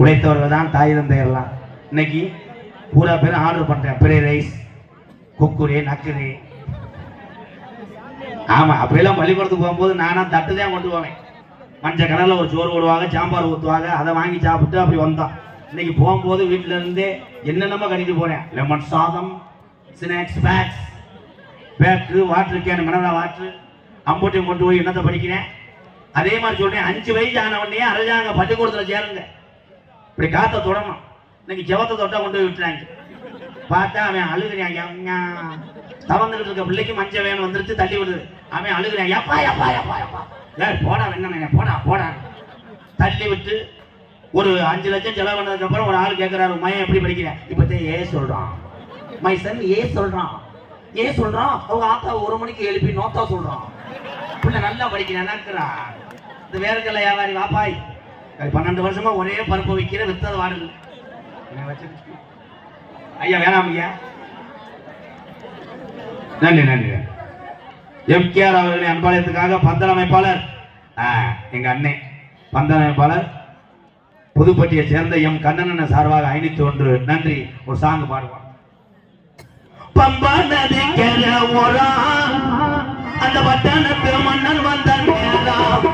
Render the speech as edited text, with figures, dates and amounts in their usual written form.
உழைத்தவர்கள் தான் தாய் தந்தையெல்லாம். இன்னைக்கு பூரா பேர் ஆர்டர் பண்றேன், பிரே ரைஸ், குக்குரே, நக்குரே. ஆமா, அப்படியெல்லாம் பள்ளிக்கூடத்துக்கு போகும்போது நானா தட்டு தான் கொண்டு போவேன். மஞ்சள் கலர்ல ஒரு சோறு போடுவாங்க, சாம்பார் ஊற்றுவாங்க, அதை வாங்கி சாப்பிட்டு அப்படி வந்தோம். இன்னைக்கு போகும்போது வீட்டுல இருந்தே என்னென்னமோ கட்டிட்டு போறேன். லெமன் சாதம், snacks packs, pack, water can, mineral water, அம்பூட்டையும் கொண்டு போய் என்னத்தை படிக்கிறேன். அதே மாதிரி சொல்றேன், 5 வயசு ஆன உடனே அரசாங்க பள்ளிக்கூடத்தில் சேருங்க. இப்படி காத்த தொடணும். இன்னைக்கு ஜெவத்தை தொட்டா கொண்டு போய் விட்டுறாங்க. பார்த்தா அவன் அழுகுறான். தவந்துட்டு இருக்க பிள்ளைக்கு மஞ்சள் வேணும் வந்துருச்சு, தள்ளி விடுது. அவன் அழுகுறான், எப்பா எப்பா எப்பா எப்பா, போடா வெண்ண போடா போடா. தள்ளி விட்டு ஒரு 5 லட்சம் செலவு பண்ணதுக்கு அப்புறம் ஒரு ஆள் கேட்கிறாரு, மையன் எப்படி படிக்கிறேன்? இப்பத்தே ஏ சொல்றான், மை சன் ஏ சொல்றான், ஏ சொல்றான். அவங்க ஆத்தா 1 மணிக்கு எழுப்பி நோத்தா சொல்றான். பிள்ளை நல்லா படிக்கிறேன். இந்த வேர்க்கல்ல வியாபாரி வாப்பாய் 12 வருஷமா ஒரே பருப்பு வைக்கிற வித்தது வாடல். ஐயா வேணாம் ஐயா. நன்றி நன்றி. எம்கேஆர் அவர்களின் அன்பாலயத்துக்காக பந்தல் அமைப்பாளர் எங்க அண்ணே பந்தல் அமைப்பாளர் புதுப்பட்டியை சேர்ந்த எம் கண்ணன் சார்பாக 501 நன்றி. ஒரு சாங் பாடுவான். பம்பா நதிக்கரை ஓரம் அந்த பட்டணத்து மன்னன் வந்த நேரம்.